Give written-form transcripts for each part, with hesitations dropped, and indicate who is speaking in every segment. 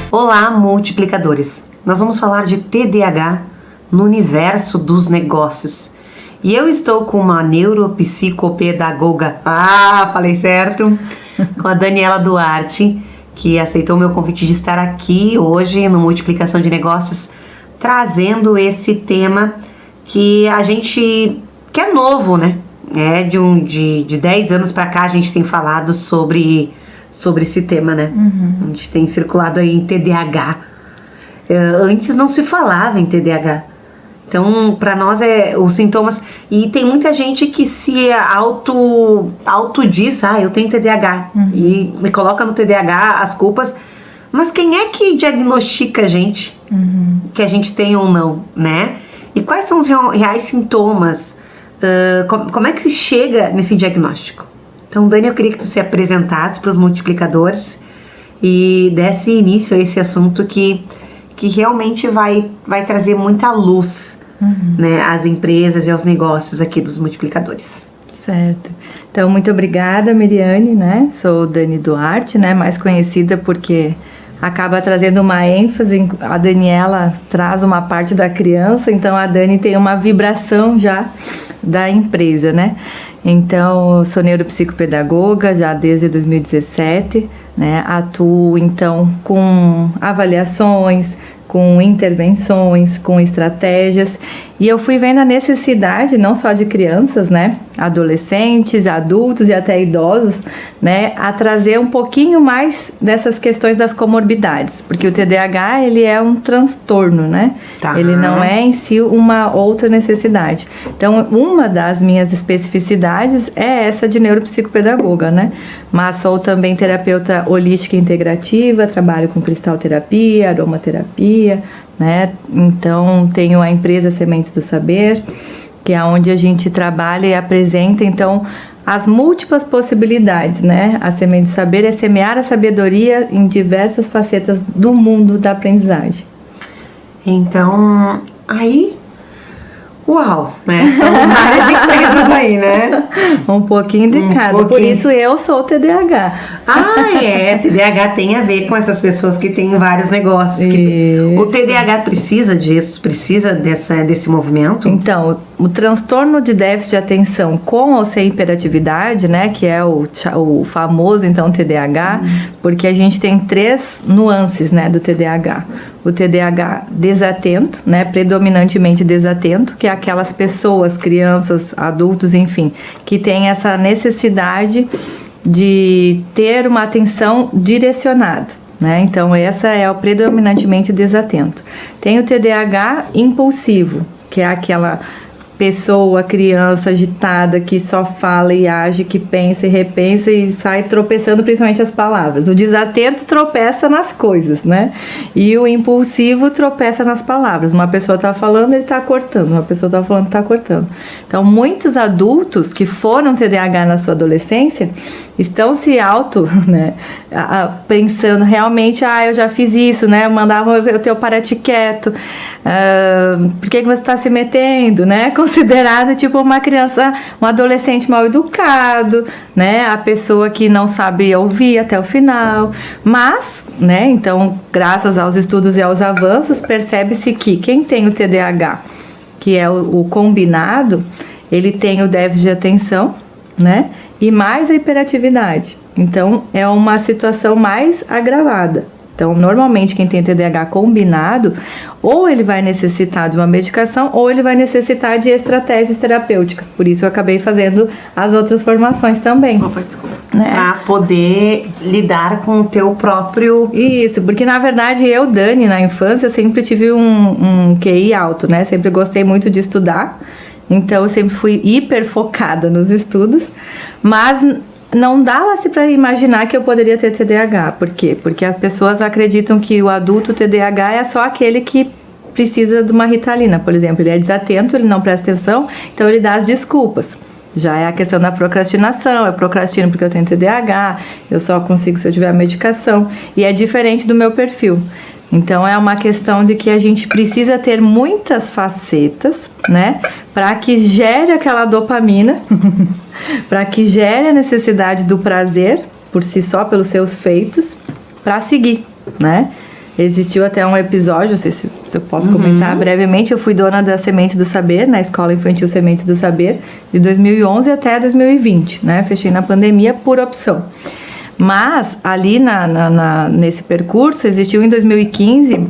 Speaker 1: Olá, multiplicadores! Nós vamos falar de TDAH no universo dos negócios. E eu estou com uma neuropsicopedagoga, falei certo, com a Daniela Duarte, que aceitou o meu convite de estar aqui hoje no Multiplicação de Negócios, trazendo esse tema que a gente, que é novo, né? De 10 anos para cá a gente tem falado sobre esse tema, né? A gente tem circulado aí em TDAH. Antes não se falava em TDAH. Então, para nós os sintomas... E tem muita gente que se auto diz, eu tenho TDAH. E me coloca no TDAH as culpas. Mas quem é que diagnostica a gente? Que a gente tem ou não, né? E quais são os reais sintomas? Como é que se chega nesse diagnóstico? Então, Dani, eu queria que tu se apresentasse para os multiplicadores e desse início a esse assunto que realmente vai trazer muita luz, né, às empresas e aos negócios aqui dos multiplicadores.
Speaker 2: Certo. Então, muito obrigada, Miriane, né? Sou Dani Duarte, né? Mais conhecida porque acaba trazendo uma ênfase. A Daniela traz uma parte da criança, então a Dani tem uma vibração já da empresa, né? Então, sou neuropsicopedagoga já desde 2017, né? Atuo, então, com avaliações, com intervenções, com estratégias, e eu fui vendo a necessidade não só de crianças, né, adolescentes, adultos e até idosos, né, a trazer um pouquinho mais dessas questões das comorbidades, porque o TDAH, ele é um transtorno, né, ele não é em si uma outra necessidade. Então, uma das minhas especificidades é essa de neuropsicopedagoga, né, mas sou também terapeuta holística integrativa, trabalho com cristalterapia, aromaterapia, né? Então, tenho a empresa Sementes do Saber, que é onde a gente trabalha e apresenta, então, as múltiplas possibilidades, né? A Semente do Saber é semear a sabedoria em diversas facetas do mundo da aprendizagem.
Speaker 1: Então, uau, né? São várias empresas aí, né?
Speaker 2: Um pouquinho de cada. Por isso eu sou TDAH.
Speaker 1: TDAH tem a ver com essas pessoas que têm vários negócios. O TDAH precisa disso, precisa desse movimento?
Speaker 2: Então, o transtorno de déficit de atenção com ou sem hiperatividade, né? Que é o famoso, então, TDAH, porque a gente tem 3 nuances, né, do TDAH. O TDAH desatento, né, predominantemente desatento, que é aquelas pessoas, crianças, adultos, enfim, que têm essa necessidade de ter uma atenção direcionada, né? Então, essa é o predominantemente desatento. Tem o TDAH impulsivo, que é aquela pessoa, criança agitada, que só fala e age, que pensa e repensa e sai tropeçando principalmente as palavras. O desatento tropeça nas coisas, né? E o impulsivo tropeça nas palavras. Uma pessoa está falando, ele está cortando. Uma pessoa está falando, está cortando. Então, muitos adultos que foram TDAH na sua adolescência estão se pensando realmente, eu já fiz isso, né? Mandava o teu parate quieto. Por que você está se metendo, né? Considerado tipo uma criança, um adolescente mal educado, né? A pessoa que não sabe ouvir até o final. Mas, né? Então, graças aos estudos e aos avanços, percebe-se que quem tem o TDAH, que é o combinado, ele tem o déficit de atenção, né? E mais a hiperatividade. Então, é uma situação mais agravada. Então, normalmente, quem tem TDAH combinado, ou ele vai necessitar de uma medicação, ou ele vai necessitar de estratégias terapêuticas. Por isso, eu acabei fazendo as outras formações também.
Speaker 1: Né? Para poder lidar com o teu próprio...
Speaker 2: Isso, porque, na verdade, eu, Dani, na infância, sempre tive um QI alto, né? Sempre gostei muito de estudar. Então, eu sempre fui hiper focada nos estudos. Mas não dava-se para imaginar que eu poderia ter TDAH. Por quê? Porque as pessoas acreditam que o adulto TDAH é só aquele que precisa de uma Ritalina, por exemplo. Ele é desatento, ele não presta atenção, então ele dá as desculpas. Já é a questão da procrastinação, eu procrastino porque eu tenho TDAH, eu só consigo se eu tiver a medicação. E é diferente do meu perfil. Então, é uma questão de que a gente precisa ter muitas facetas, né? Para que gere aquela dopamina, para que gere a necessidade do prazer, por si só, pelos seus feitos, para seguir, né? Existiu até um episódio, não sei se eu posso comentar brevemente, eu fui dona da Sementes do Saber, na Escola Infantil Sementes do Saber, de 2011 até 2020, né? Fechei na pandemia por opção. Mas ali nesse percurso existiu em 2015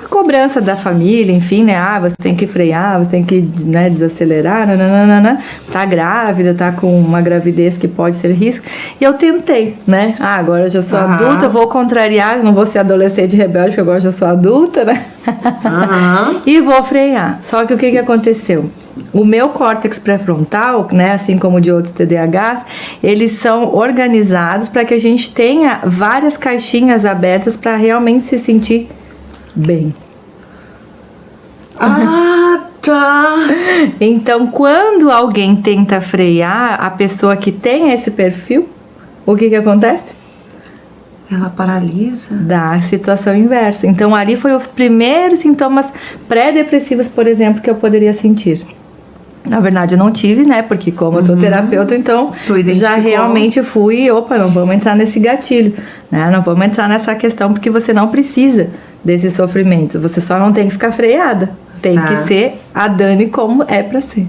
Speaker 2: a cobrança da família, enfim, né? Você tem que frear, você tem que, né, desacelerar, nananana. Tá grávida, tá com uma gravidez que pode ser risco. E eu tentei, né? Agora eu já sou adulta, eu vou contrariar, não vou ser adolescente rebelde, porque agora eu já sou adulta, né? E vou frear. Só que o que aconteceu? O meu córtex pré-frontal, né, assim como o de outros TDAHs, eles são organizados para que a gente tenha várias caixinhas abertas para realmente se sentir bem.
Speaker 1: Tá.
Speaker 2: Então, quando alguém tenta frear a pessoa que tem esse perfil, o que acontece?
Speaker 1: Ela paralisa.
Speaker 2: Dá a situação inversa. Então, ali foi os primeiros sintomas pré-depressivos, por exemplo, que eu poderia sentir. Na verdade, eu não tive, né? Porque como eu sou terapeuta, então já realmente fui, não vamos entrar nesse gatilho, né? Não vamos entrar nessa questão, porque você não precisa desse sofrimento. Você só não tem que ficar freada. Tem que ser a Dani como é pra ser.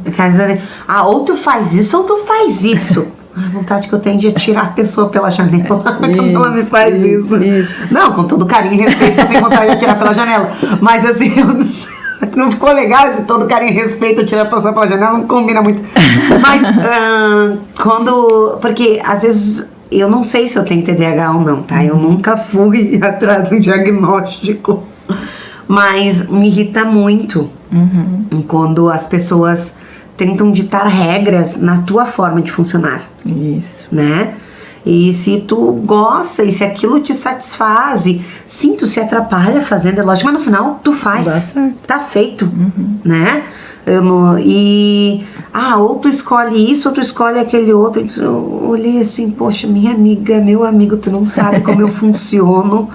Speaker 1: Ou tu faz isso ou tu faz isso. A vontade que eu tenho de atirar a pessoa pela janela quando ela me faz isso. Não, com todo carinho e respeito, eu tenho vontade de atirar pela janela. Mas assim, não ficou legal esse todo carinho e respeito, atirar a pessoa pela janela, não combina muito. Mas porque às vezes eu não sei se eu tenho TDAH ou não, tá? Eu nunca fui atrás do diagnóstico. Mas me irrita muito quando as pessoas tentam ditar regras na tua forma de funcionar.
Speaker 2: Isso.
Speaker 1: Né? E se tu gosta, e se aquilo te satisfaz, sim, tu se atrapalha fazendo, é lógico, mas no final tu faz, tá feito, né? Ou tu escolhe isso, ou tu escolhe aquele outro. Eu olhei assim, poxa, minha amiga, meu amigo, tu não sabe como eu funciono.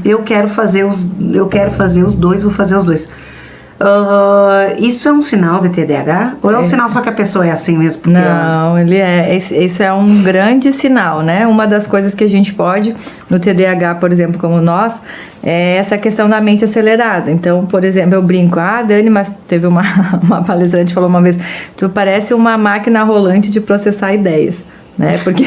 Speaker 1: Eu quero fazer os dois, vou fazer os dois. Isso é um sinal de TDAH? Ou é um sinal só que a pessoa é assim mesmo?
Speaker 2: Não, isso é um grande sinal, né? Uma das coisas que a gente pode, no TDAH, por exemplo, como nós, é essa questão da mente acelerada. Então, por exemplo, eu brinco, Dani, mas teve uma palestrante que falou uma vez, tu parece uma máquina rolante de processar ideias. Né? Porque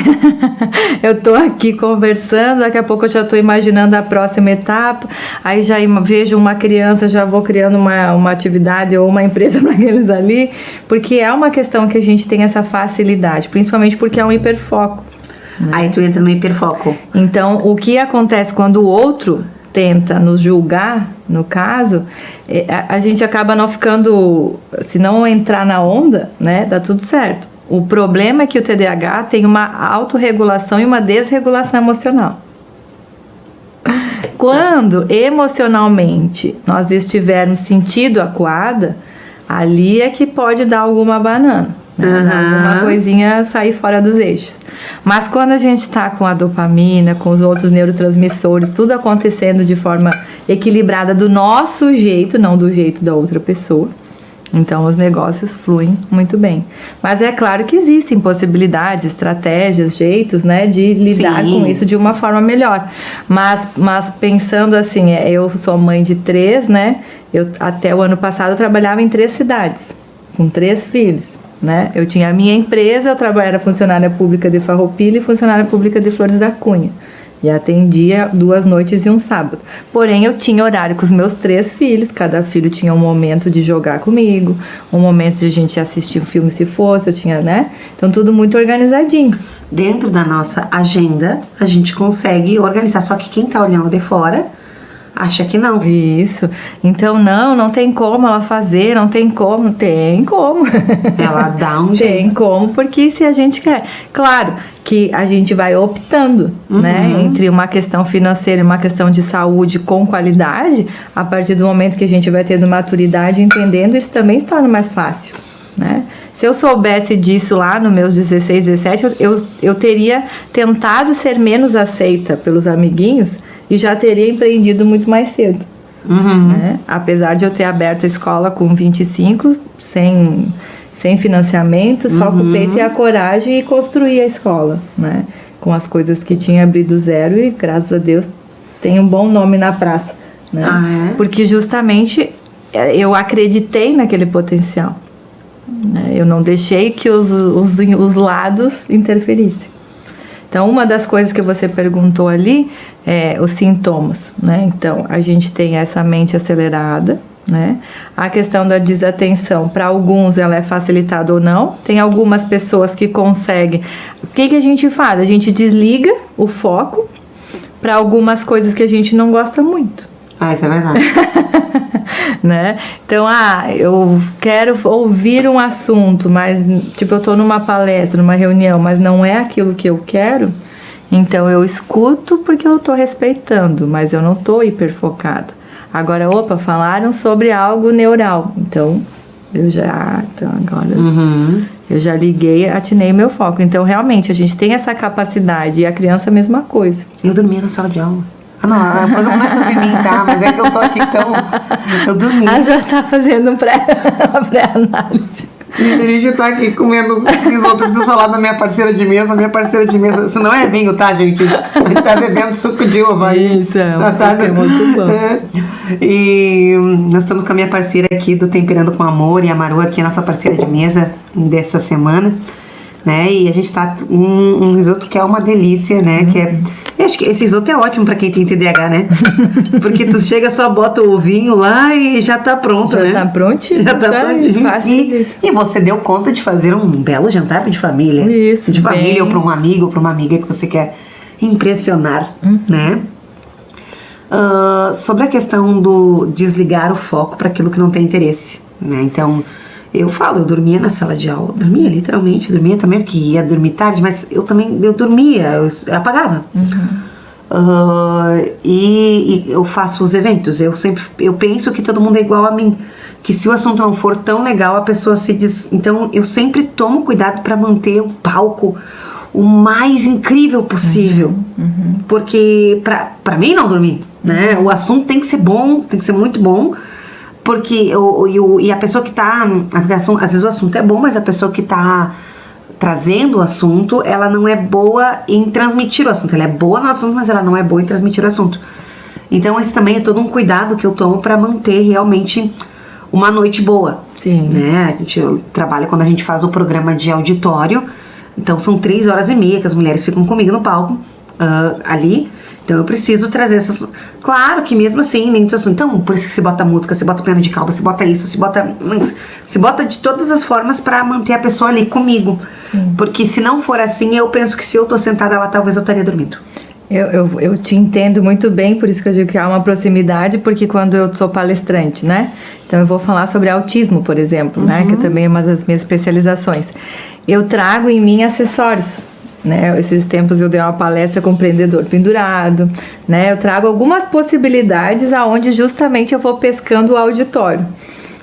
Speaker 2: eu tô aqui conversando, daqui a pouco eu já tô imaginando a próxima etapa, aí já vejo uma criança, já vou criando uma atividade ou uma empresa para aqueles ali, porque é uma questão que a gente tem essa facilidade, principalmente porque é um hiperfoco. Né?
Speaker 1: Aí tu entra no hiperfoco.
Speaker 2: Então, o que acontece quando o outro tenta nos julgar, no caso, a gente acaba não ficando, se não entrar na onda, né, dá tudo certo. O problema é que o TDAH tem uma autorregulação e uma desregulação emocional. Quando emocionalmente nós estivermos sentindo acuada, ali é que pode dar alguma banana, né? Alguma coisinha sair fora dos eixos. Mas quando a gente está com a dopamina, com os outros neurotransmissores, tudo acontecendo de forma equilibrada do nosso jeito, não do jeito da outra pessoa, então os negócios fluem muito bem. Mas é claro que existem possibilidades, estratégias, jeitos, né, de lidar com isso de uma forma melhor. Mas pensando assim, eu sou mãe de 3, né? Até o ano passado eu trabalhava em 3 cidades, com 3 filhos. Né? Eu tinha a minha empresa, eu era funcionária pública de Farroupilha e funcionária pública de Flores da Cunha. E atendia 2 noites e um sábado. Porém, eu tinha horário com os meus 3 filhos. Cada filho tinha um momento de jogar comigo, um momento de a gente assistir um filme se fosse, eu tinha, né? Então, tudo muito organizadinho.
Speaker 1: Dentro da nossa agenda, a gente consegue organizar. Só que quem tá olhando de fora acha que não.
Speaker 2: Isso. Então, não tem como ela fazer, não tem como. Tem como.
Speaker 1: Ela dá um jeito.
Speaker 2: Tem como, porque se a gente quer. Claro que a gente vai optando, né? Entre uma questão financeira e uma questão de saúde com qualidade, a partir do momento que a gente vai tendo maturidade, entendendo, isso também se torna mais fácil, né? Se eu soubesse disso lá nos meus 16, 17, eu teria tentado ser menos aceita pelos amiguinhos e já teria empreendido muito mais cedo. Né? Apesar de eu ter aberto a escola com 25, sem financiamento, só com o peito e a coragem, e construir a escola, né? Com as coisas que tinha abrido zero, e graças a Deus tem um bom nome na praça, né?
Speaker 1: Ah, é?
Speaker 2: Porque justamente eu acreditei naquele potencial, né? Eu não deixei que os lados interferissem. Então, uma das coisas que você perguntou ali é os sintomas, né? Então, a gente tem essa mente acelerada, né? A questão da desatenção, para alguns ela é facilitada ou não. Tem algumas pessoas que conseguem. O que a gente faz? A gente desliga o foco para algumas coisas que a gente não gosta muito.
Speaker 1: Ah, isso é verdade.
Speaker 2: Né? Então, eu quero ouvir um assunto, mas tipo, eu tô numa palestra, numa reunião, mas não é aquilo que eu quero. Então eu escuto porque eu tô respeitando, mas eu não tô hiperfocada. Agora, falaram sobre algo neural. Então, agora eu já liguei, atinei meu foco. Então, realmente, a gente tem essa capacidade. E a criança, a mesma coisa.
Speaker 1: Eu dormia na sala de aula. Ah, não, o programa não é sobre mim, tá? Mas é que eu tô aqui, então, eu dormi.
Speaker 2: Já tá fazendo uma pré-análise.
Speaker 1: A gente tá aqui comendo risoto. Preciso falar da minha parceira de mesa. Minha parceira de mesa, isso não é vinho, tá, gente? A gente tá bebendo suco de uva.
Speaker 2: Isso, é muito bom.
Speaker 1: E nós estamos com a minha parceira aqui do Temperando com Amor, e a Maru aqui, a nossa parceira de mesa dessa semana, né? E a gente tá um risoto que é uma delícia, né? Que é, eu acho que esse risoto é ótimo pra quem tem TDAH, né? Porque tu chega, só bota o vinho lá e já tá pronto, né?
Speaker 2: Já tá prontinho.
Speaker 1: Já tá prontinho. E você deu conta de fazer um belo jantar de família.
Speaker 2: Isso,
Speaker 1: de família, ou pra um amigo, ou pra uma amiga que você quer impressionar, né? Sobre a questão do desligar o foco para aquilo que não tem interesse, né? Então, eu dormia na sala de aula, dormia literalmente, dormia também porque ia dormir tarde, mas eu dormia, eu apagava. E eu faço os eventos, eu penso que todo mundo é igual a mim, que se o assunto não for tão legal, a pessoa se diz. Então, eu sempre tomo cuidado para manter o palco o mais incrível possível, porque pra mim não dormir, né? O assunto tem que ser bom, tem que ser muito bom, porque e a pessoa que tá, às vezes o assunto é bom, mas a pessoa que tá trazendo o assunto, ela não é boa em transmitir o assunto. Ela é boa no assunto, mas ela não é boa em transmitir o assunto. Então esse também é todo um cuidado que eu tomo para manter realmente uma noite boa.
Speaker 2: Sim.
Speaker 1: Né? A gente trabalha quando a gente faz o programa de auditório. Então são 3h30 que as mulheres ficam comigo no palco, ali. Então eu preciso trazer essas. Claro que mesmo assim, nem tudo assunto. Então, por isso que se bota música, se bota piano de cauda, se bota isso, se bota de todas as formas pra manter a pessoa ali comigo.
Speaker 2: Sim.
Speaker 1: Porque se não for assim, eu penso que se eu tô sentada lá, talvez eu estaria dormindo.
Speaker 2: Eu te entendo muito bem, por isso que eu digo que há uma proximidade, porque quando eu sou palestrante, né? Então eu vou falar sobre autismo, por exemplo, né? Que também é uma das minhas especializações. Eu trago em mim acessórios, né? Esses tempos eu dei uma palestra com o empreendedor pendurado, né? Eu trago algumas possibilidades aonde justamente eu vou pescando o auditório,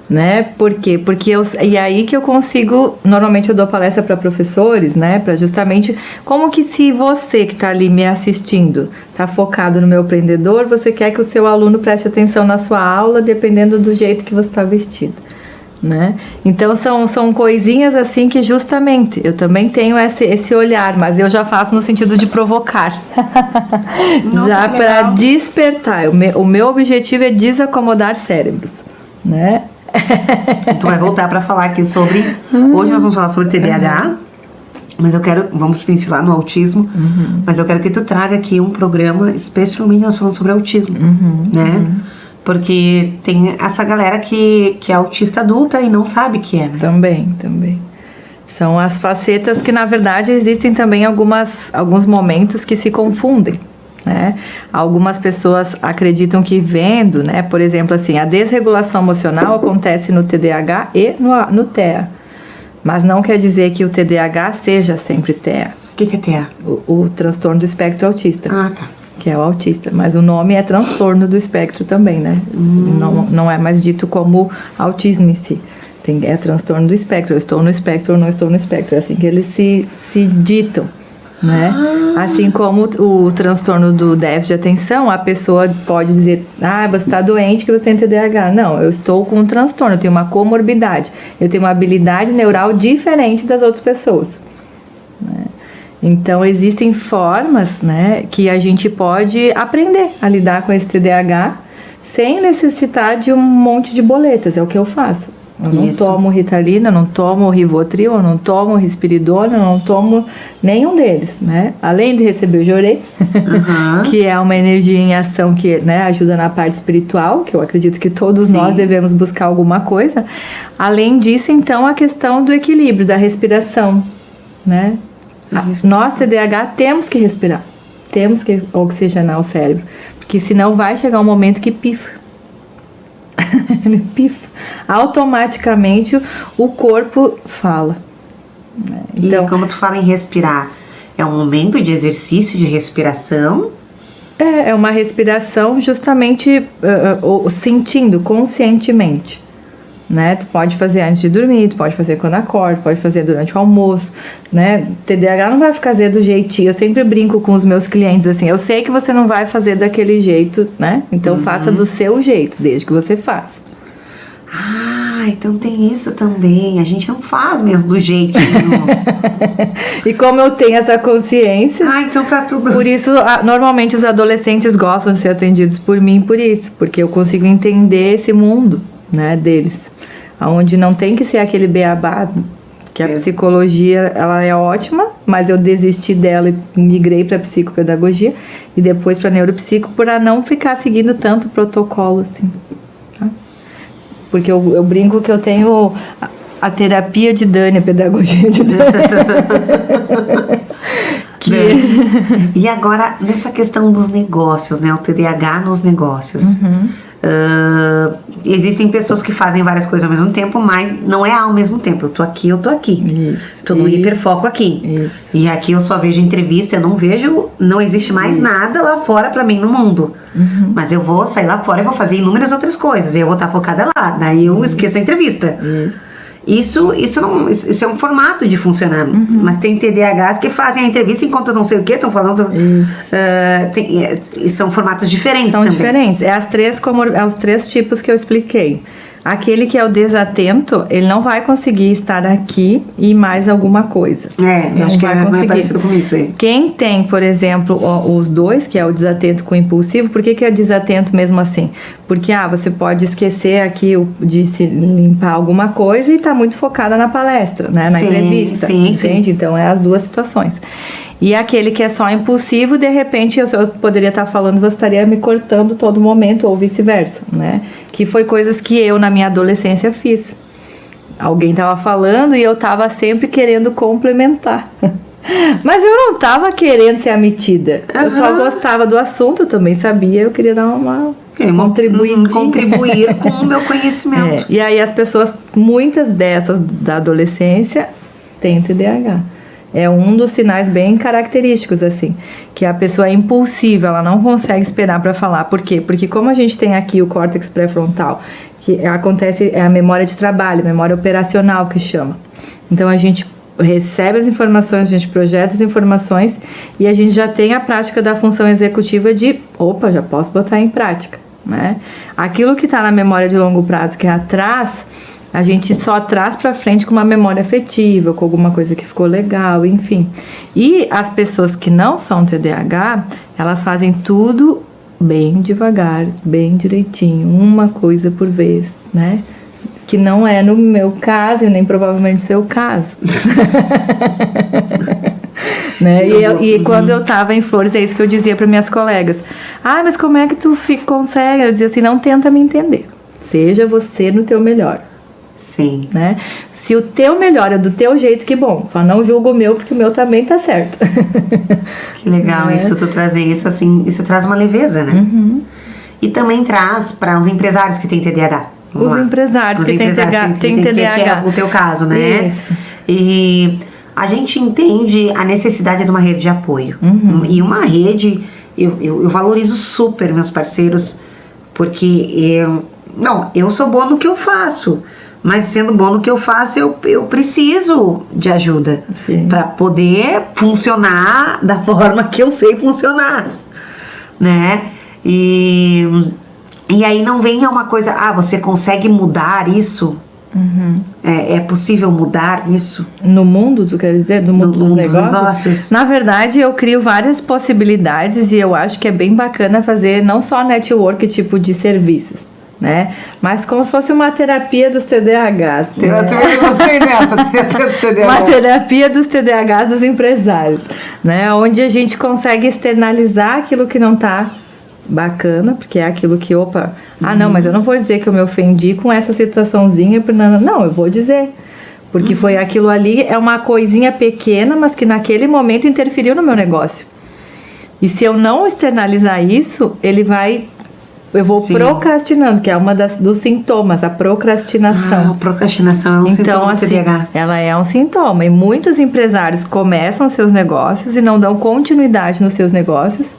Speaker 2: né? Por quê? Porque e aí que eu consigo, normalmente eu dou palestra para professores, né? Para justamente, como que se você que está ali me assistindo, está focado no meu empreendedor, você quer que o seu aluno preste atenção na sua aula, dependendo do jeito que você está vestido, né? Então são coisinhas assim que justamente eu também tenho esse olhar, mas eu já faço no sentido de provocar. Já para despertar. O meu objetivo é desacomodar cérebros, né?
Speaker 1: Tu vai voltar para falar aqui sobre. Hoje nós vamos falar sobre TDAH, mas vamos pincelar no autismo, mas eu quero que tu traga aqui um programa especificamente nós falando sobre autismo, né? Porque tem essa galera que é autista adulta e não sabe que é, né?
Speaker 2: Também. São as facetas que, na verdade, existem também alguns momentos que se confundem, né? Algumas pessoas acreditam que vendo, né? Por exemplo, assim, a desregulação emocional acontece no TDAH e no TEA. Mas não quer dizer que o TDAH seja sempre TEA.
Speaker 1: O que é TEA?
Speaker 2: O transtorno do espectro autista.
Speaker 1: Ah, tá.
Speaker 2: Que é o autista, mas o nome é transtorno do espectro também, né? Não é mais dito como autismo em si. É transtorno do espectro. Eu estou no espectro ou não estou no espectro. É assim que eles se ditam, né? Assim como o transtorno do déficit de atenção, a pessoa pode dizer, você está doente que você tem TDAH. Não, eu estou com um transtorno, eu tenho uma comorbidade. Eu tenho uma habilidade neural diferente das outras pessoas, né? Então, existem formas, né, que a gente pode aprender a lidar com esse TDAH sem necessitar de um monte de boletas, é o que eu faço. Eu não tomo Ritalina, não tomo Rivotril, eu não tomo Risperidona, eu não tomo nenhum deles, né? Além de receber o Jorei, que é uma energia em ação que, né, ajuda na parte espiritual, que eu acredito que todos nós devemos buscar alguma coisa. Além disso, então, a questão do equilíbrio, da respiração, né? Nós, TDAH, temos que respirar, temos que oxigenar o cérebro, porque senão vai chegar um momento que pifa. Ele pifa. Automaticamente o corpo fala. Então,
Speaker 1: e como tu fala em respirar, é um momento de exercício de respiração?
Speaker 2: É uma respiração justamente sentindo conscientemente. Né? Tu pode fazer antes de dormir, tu pode fazer quando acorda, pode fazer durante o almoço, né? TDAH não vai fazer do jeitinho. Eu sempre brinco com os meus clientes assim, eu sei que você não vai fazer daquele jeito, né? Então faça do seu jeito, desde que você faça.
Speaker 1: Ah, então tem isso também. A gente não faz mesmo do jeitinho.
Speaker 2: E como eu tenho essa consciência...
Speaker 1: Ah, então tá tudo...
Speaker 2: Por isso, normalmente os adolescentes gostam de ser atendidos por mim por isso. Porque eu consigo entender esse mundo, né, deles. Onde não tem que ser aquele beabá, que a psicologia, ela é ótima, mas eu desisti dela e migrei para psicopedagogia e depois para neuropsico, para não ficar seguindo tanto protocolo assim, tá? Porque eu brinco que eu tenho a terapia de Dani, a pedagogia de Dani.
Speaker 1: E agora, nessa questão dos negócios, né, o TDAH nos negócios... existem pessoas que fazem várias coisas ao mesmo tempo, mas não é ao mesmo tempo. Eu tô aqui. Tô no hiperfoco aqui.
Speaker 2: Isso.
Speaker 1: E aqui eu só vejo entrevista, eu não vejo, não existe mais nada lá fora pra mim no mundo. Mas eu vou sair lá fora e vou fazer inúmeras outras coisas. E eu vou estar focada lá. Daí eu esqueço a entrevista. Isso é um formato de funcionar. Mas tem TDAHs que fazem a entrevista enquanto não sei o que, estão falando. São formatos diferentes também.
Speaker 2: São diferentes. Os três tipos que eu expliquei. Aquele que é o desatento, ele não vai conseguir estar aqui e mais alguma coisa.
Speaker 1: Eu acho que é parecido comigo isso aí.
Speaker 2: Quem tem, por exemplo, os dois, que é o desatento com o impulsivo, por que é desatento mesmo assim? Porque você pode esquecer aqui de se limpar alguma coisa e tá muito focada na palestra, né? Na entrevista. Entende? Então, é as duas situações. E aquele que é só impulsivo, de repente eu poderia estar falando, você estaria me cortando todo momento, ou vice-versa, né? Que foi coisas que eu, na minha adolescência, fiz. Alguém estava falando e eu estava sempre querendo complementar. Mas eu não estava querendo ser a metida. Eu só gostava do assunto, eu também sabia, eu queria dar uma...
Speaker 1: Contribuir com o meu conhecimento.
Speaker 2: E aí as pessoas, muitas dessas da adolescência, têm TDAH. É um dos sinais bem característicos, assim, que a pessoa é impulsiva, ela não consegue esperar para falar. Por quê? Porque como a gente tem aqui o córtex pré-frontal, que acontece, é a memória de trabalho, memória operacional que chama. Então a gente recebe as informações, a gente projeta as informações e a gente já tem a prática da função executiva de, já posso botar em prática, né? Aquilo que está na memória de longo prazo, que é atrás, a gente só traz para frente com uma memória afetiva, com alguma coisa que ficou legal, enfim. E as pessoas que não são TDAH, elas fazem tudo bem devagar, bem direitinho, uma coisa por vez, né? Que não é no meu caso e nem provavelmente no seu caso. Né? E quando eu tava em Flores, é isso que eu dizia para minhas colegas. Mas como é que tu consegue? Eu dizia assim, não tenta me entender. Seja você no teu melhor.
Speaker 1: Sim.
Speaker 2: Né? Se o teu melhor é do teu jeito, que bom. Só não julga o meu, porque o meu também tá certo.
Speaker 1: Que legal isso, tu trazer isso assim, isso traz uma leveza, né? E também traz para os empresários que têm TDAH.
Speaker 2: Os empresários que têm TDAH. Que é
Speaker 1: o teu caso, né?
Speaker 2: Isso.
Speaker 1: E a gente entende a necessidade de uma rede de apoio. E uma rede, eu valorizo super meus parceiros, porque eu sou boa no que eu faço. Mas sendo bom no que eu faço, eu preciso de ajuda para poder funcionar da forma que eu sei funcionar, né? E aí não venha uma coisa, você consegue mudar isso? É possível mudar isso?
Speaker 2: No mundo, tu quer dizer? Do mundo dos negócios? Na verdade, eu crio várias possibilidades e eu acho que é bem bacana fazer não só network tipo de serviços, né? Mas como se fosse uma terapia dos TDAHs.
Speaker 1: Eu gostei dessa, terapia dos TDAHs.
Speaker 2: Uma terapia dos TDAHs dos empresários, né? Onde a gente consegue externalizar aquilo que não tá bacana, porque é aquilo que, não, mas eu não vou dizer que eu me ofendi com essa situaçãozinha, não, eu vou dizer, porque foi aquilo ali, é uma coisinha pequena, mas que naquele momento interferiu no meu negócio, e se eu não externalizar isso, eu vou procrastinando, que é uma dos sintomas, a procrastinação.
Speaker 1: A procrastinação é um sintoma do TDAH.
Speaker 2: Ela é um sintoma, e muitos empresários começam seus negócios e não dão continuidade nos seus negócios,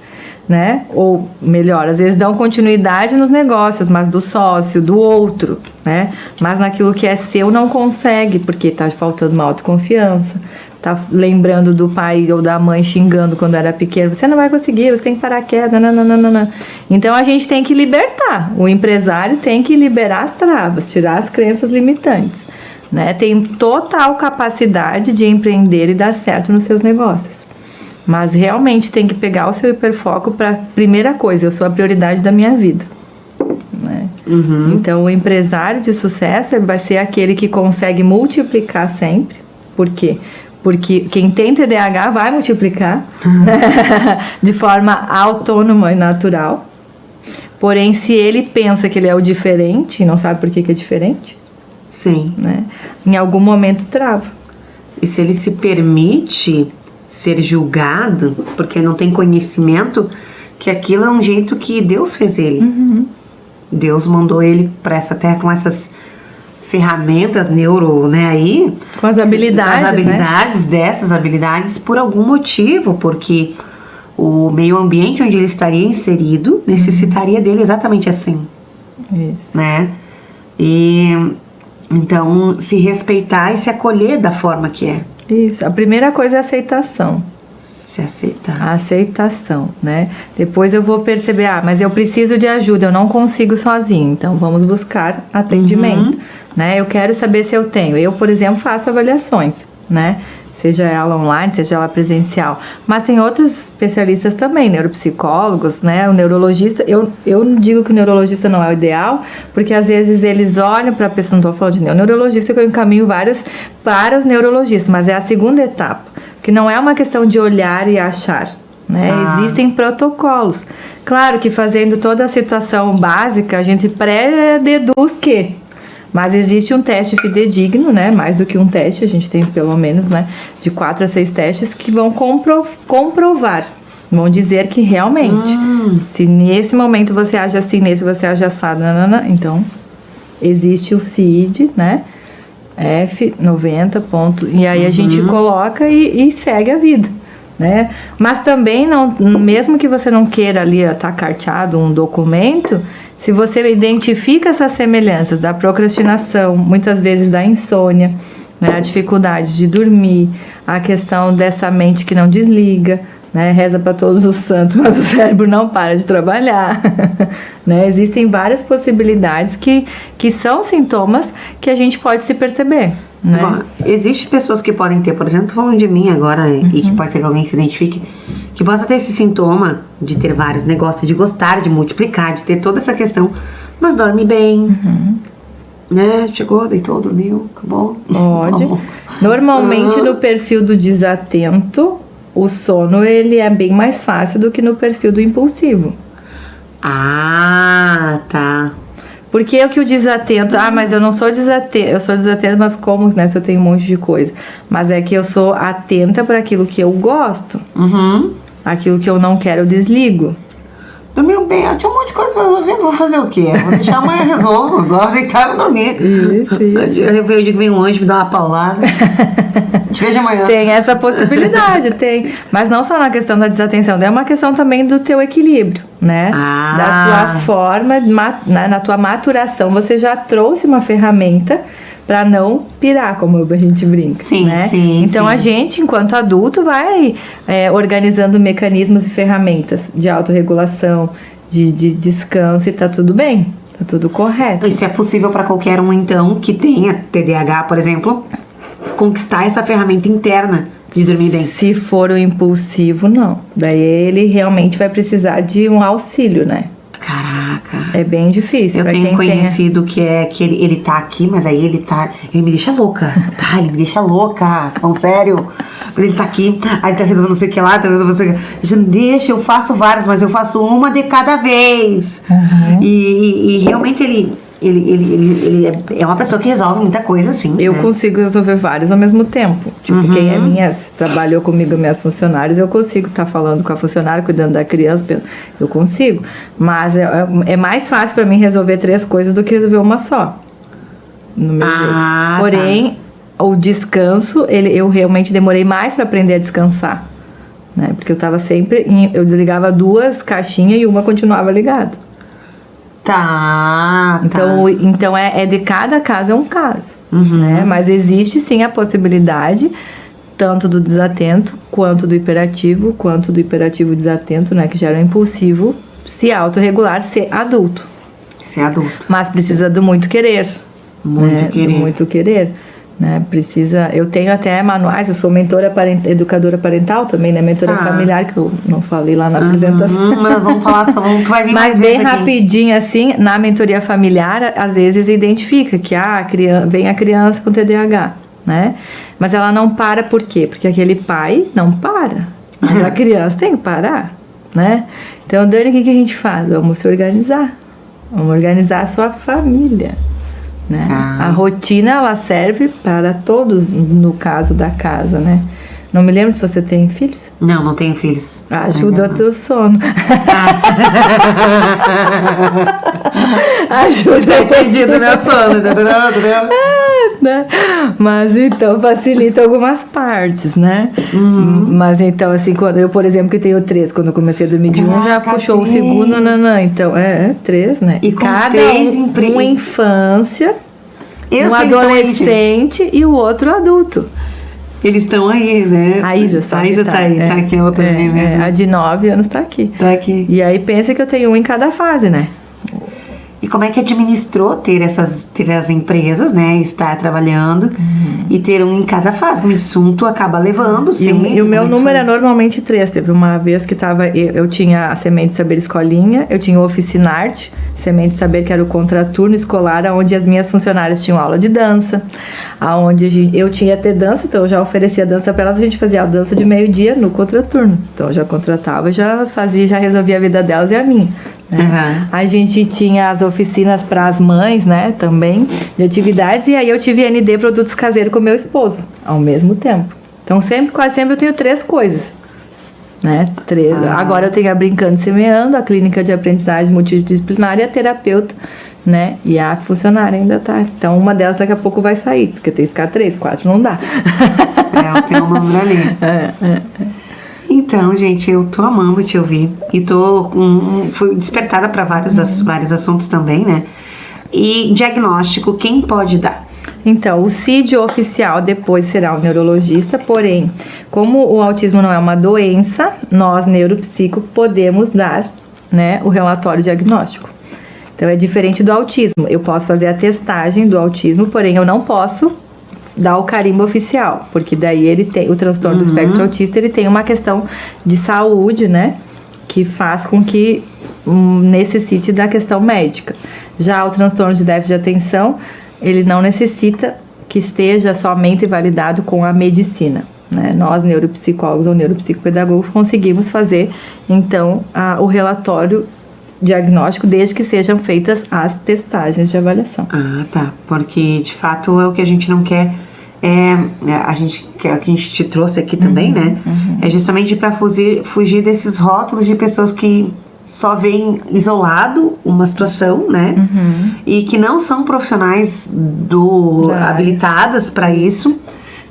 Speaker 2: né? Ou melhor, às vezes dão continuidade nos negócios, mas do sócio, do outro, né? Mas naquilo que é seu não consegue, porque tá faltando uma autoconfiança, tá lembrando do pai ou da mãe xingando quando era pequeno, você não vai conseguir, você tem que parar quieto, não. Então a gente tem que libertar, o empresário tem que liberar as travas, tirar as crenças limitantes, né? Tem total capacidade de empreender e dar certo nos seus negócios. Mas realmente tem que pegar o seu hiperfoco para primeira coisa, eu sou a prioridade da minha vida, né? Então o empresário de sucesso ele vai ser aquele que consegue multiplicar sempre. Por quê? Porque quem tem TDAH vai multiplicar de forma autônoma e natural. Porém, se ele pensa que ele é o diferente e não sabe por que é diferente,
Speaker 1: sim,
Speaker 2: né? Em algum momento trava.
Speaker 1: E se ele se permite ser julgado, porque não tem conhecimento, que aquilo é um jeito que Deus fez ele. Deus mandou ele para essa terra com essas ferramentas neuro, né, aí.
Speaker 2: Com as habilidades,
Speaker 1: né? Dessas habilidades por algum motivo, porque o meio ambiente onde ele estaria inserido necessitaria dele exatamente assim.
Speaker 2: Isso.
Speaker 1: Né? E então se respeitar e se acolher da forma que é.
Speaker 2: Isso, a primeira coisa é a aceitação.
Speaker 1: Se aceitar.
Speaker 2: A aceitação, né? Depois eu vou perceber, mas eu preciso de ajuda, eu não consigo sozinho, então vamos buscar atendimento, né? Eu quero saber se eu tenho. Eu, por exemplo, faço avaliações, né? Seja ela online, seja ela presencial. Mas tem outros especialistas também, neuropsicólogos, né? O neurologista, eu digo que o neurologista não é o ideal, porque às vezes eles olham para a pessoa, não estou falando de neurologista, que eu encaminho várias para os neurologistas, mas é a segunda etapa, que não é uma questão de olhar e achar, né? Existem protocolos. Claro que fazendo toda a situação básica, a gente pré-deduz que... Mas existe um teste fidedigno, né? Mais do que um teste, a gente tem pelo menos, né? De 4 a 6 testes que vão comprovar. Vão dizer que realmente, se nesse momento você age assim, nesse você age assado, então existe o CID, né? F90 ponto. E aí a gente coloca e segue a vida, né? Mas também, não, mesmo que você não queira ali estar carteado um documento... Se você identifica essas semelhanças da procrastinação, muitas vezes da insônia, né, a dificuldade de dormir, a questão dessa mente que não desliga, né, reza para todos os santos, mas o cérebro não para de trabalhar, né, existem várias possibilidades que são sintomas que a gente pode se perceber. Né?
Speaker 1: Bom, existem pessoas que podem ter, por exemplo, tô falando de mim agora, e que pode ser que alguém se identifique, que possa ter esse sintoma de ter vários negócios, de gostar, de multiplicar, de ter toda essa questão, mas dorme bem, né? Chegou, deitou, dormiu, acabou.
Speaker 2: Pode. Normalmente no perfil do desatento, o sono ele é bem mais fácil do que no perfil do impulsivo.
Speaker 1: Ah, tá.
Speaker 2: Porque é o que o desatento... mas eu não sou desatento. Eu sou desatento, mas como, né? Se eu tenho um monte de coisa. Mas é que eu sou atenta para aquilo que eu gosto. Aquilo que eu não quero, eu desligo.
Speaker 1: Dormiu bem. Eu tinha um monte de coisa pra resolver. Vou fazer o quê? Vou deixar amanhã resolvo. Agora deitar e vou dormir.
Speaker 2: Isso.
Speaker 1: Eu digo que vem um anjo me dar uma paulada. Te vejo amanhã.
Speaker 2: Tem essa possibilidade, tem. Mas não só na questão da desatenção, é uma questão também do teu equilíbrio, né? Da tua forma, na tua maturação, você já trouxe uma ferramenta para não pirar, como a gente brinca.
Speaker 1: Sim,
Speaker 2: né?
Speaker 1: sim.
Speaker 2: Então a gente, enquanto adulto, vai organizando mecanismos e ferramentas de autorregulação, de descanso, e tá tudo bem. Tá tudo correto.
Speaker 1: Isso é possível para qualquer um, então, que tenha TDAH, por exemplo, conquistar essa ferramenta interna de dormir bem.
Speaker 2: Se for o impulsivo, não. Daí ele realmente vai precisar de um auxílio, né?
Speaker 1: Caraca.
Speaker 2: É bem difícil.
Speaker 1: Eu
Speaker 2: pra
Speaker 1: tenho
Speaker 2: quem
Speaker 1: conhecido que ele tá aqui, mas aí ele me deixa louca. Tá, ele me deixa louca. Falando sério. Ele tá aqui, aí tá resolvendo não sei o que lá, tá resolvendo não sei o que. Deixa, eu faço vários, mas eu faço uma de cada vez. E realmente ele é uma pessoa que resolve muita coisa, assim.
Speaker 2: Eu
Speaker 1: né?
Speaker 2: consigo resolver vários ao mesmo tempo. Tipo, quem trabalhou comigo, minhas funcionárias, eu consigo estar falando com a funcionária, cuidando da criança, eu consigo. Mas é mais fácil para mim resolver 3 coisas do que resolver uma só. No meu jeito. Porém, o descanso, eu realmente demorei mais para aprender a descansar. Né? Porque eu tava sempre... Eu desligava 2 caixinhas e uma continuava ligada.
Speaker 1: Tá.
Speaker 2: Então é de cada caso é um caso, né? Mas existe sim a possibilidade tanto do desatento quanto do hiperativo desatento, né? Que gera o impulsivo se autorregular, ser adulto. Mas precisa do muito querer. Muito querer. Né? Eu tenho até manuais, eu sou mentora educadora parental também, né? Mentora familiar, que eu não falei lá na apresentação.
Speaker 1: Mas nós vamos falar sobre, tu vai vir mais
Speaker 2: bem
Speaker 1: vezes
Speaker 2: rapidinho assim, na mentoria familiar, às vezes identifica que vem a criança com TDAH, né? Mas ela não para por quê? Porque aquele pai não para, mas a criança tem que parar, né? Então, Dani, o que a gente faz? Vamos se organizar, vamos organizar a sua família. Né? A rotina ela serve para todos no caso da casa, né? Não me lembro se você tem filhos?
Speaker 1: Não tenho filhos.
Speaker 2: Ajuda o teu sono. Ajuda.
Speaker 1: Entendido meu sono, entendeu?
Speaker 2: Né? Mas então facilita algumas partes, né? Mas então assim, quando eu, por exemplo, que tenho 3, quando eu comecei a dormir de já puxou 3. O segundo, não. Então 3, né?
Speaker 1: E com
Speaker 2: cada
Speaker 1: 3
Speaker 2: uma infância, um adolescente e o outro adulto.
Speaker 1: Eles estão aí, né?
Speaker 2: A Isa tá
Speaker 1: aí, tá aqui a outra menina.
Speaker 2: A de 9 anos tá aqui. E aí pensa que eu tenho um em cada fase, né?
Speaker 1: E como é que administrou ter as empresas, né? Estar trabalhando e ter um em cada fase. Como assunto acaba levando, sim.
Speaker 2: E o meu número é normalmente 3. Teve uma vez que eu tinha a Semente de Saber Escolinha, eu tinha o Oficinarte, Semente de Saber, que era o contraturno escolar, onde as minhas funcionárias tinham aula de dança, onde eu tinha até dança, então eu já oferecia dança para elas, a gente fazia a dança de meio-dia no contraturno. Então eu já contratava, já resolvia a vida delas e a minha. A gente tinha as oficinas para as mães, né, também, de atividades, e aí eu tive ND Produtos Caseiros com meu esposo, ao mesmo tempo. Então quase sempre eu tenho 3 coisas, né, 3. Agora eu tenho a Brincando e Semeando, a clínica de aprendizagem multidisciplinar e a terapeuta, né, e a funcionária ainda tá. Então uma delas daqui a pouco vai sair, porque tem que ficar 3, 4 não dá.
Speaker 1: Eu tenho um número ali. Então, gente, eu tô amando te ouvir e fui despertada para vários assuntos também, né? E diagnóstico, quem pode dar?
Speaker 2: Então, o CID oficial depois será o neurologista, porém, como o autismo não é uma doença, nós, neuropsico, podemos dar, né, o relatório diagnóstico. Então, é diferente do autismo. Eu posso fazer a testagem do autismo, porém, eu não posso dar o carimbo oficial, porque daí ele tem o transtorno do espectro autista, ele tem uma questão de saúde, né, que faz com que necessite da questão médica. Já o transtorno de déficit de atenção, ele não necessita que esteja somente validado com a medicina, né? Nós, neuropsicólogos ou neuropsicopedagogos, conseguimos fazer, então, o relatório diagnóstico, desde que sejam feitas as testagens de avaliação.
Speaker 1: Tá. Porque, de fato, é o que a gente não quer. Que a gente te trouxe aqui também, né? É justamente para fugir desses rótulos de pessoas que só veem isolado uma situação, né? E que não são profissionais habilitadas para isso,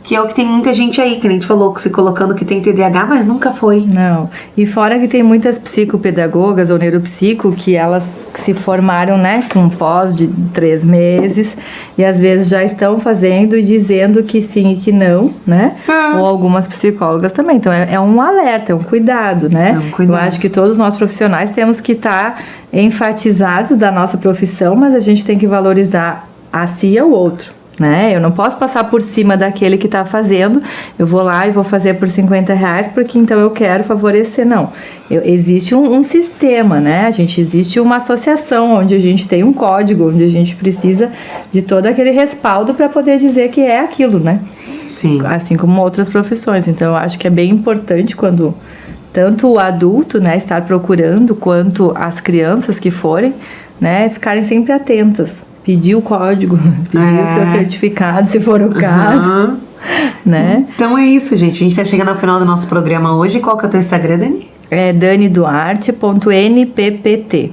Speaker 1: que é o que tem muita gente aí, que a gente falou, se colocando que tem TDAH, mas nunca foi.
Speaker 2: Não. E fora que tem muitas psicopedagogas ou neuropsico que elas se formaram, né, com pós de 3 meses e às vezes já estão fazendo e dizendo que sim e que não, né? Ou algumas psicólogas também. Então é um alerta, é um cuidado, né?
Speaker 1: É um cuidado.
Speaker 2: Eu acho que todos nós profissionais temos que estar enfatizados da nossa profissão, mas a gente tem que valorizar a si e ao outro. Né? Eu não posso passar por cima daquele que está fazendo, eu vou lá e vou fazer por R$50 porque então eu quero favorecer, não. Existe um sistema, né? Existe uma associação onde a gente tem um código, onde a gente precisa de todo aquele respaldo para poder dizer que é aquilo, né?
Speaker 1: Sim.
Speaker 2: Assim como outras profissões. Então eu acho que é bem importante quando tanto o adulto, né, estar procurando, quanto as crianças que forem, né, ficarem sempre atentas. Pedir o código, pedir o seu certificado, se for o caso, né?
Speaker 1: Então é isso, gente. A gente tá chegando ao final do nosso programa hoje. Qual que é o teu Instagram, Dani?
Speaker 2: É daniduarte.nppt.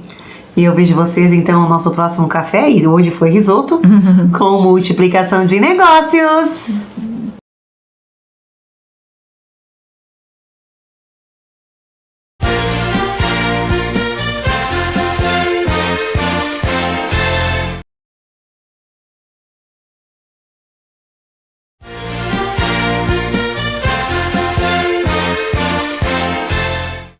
Speaker 1: E eu vejo vocês, então, no nosso próximo café. E hoje foi risoto com multiplicação de negócios.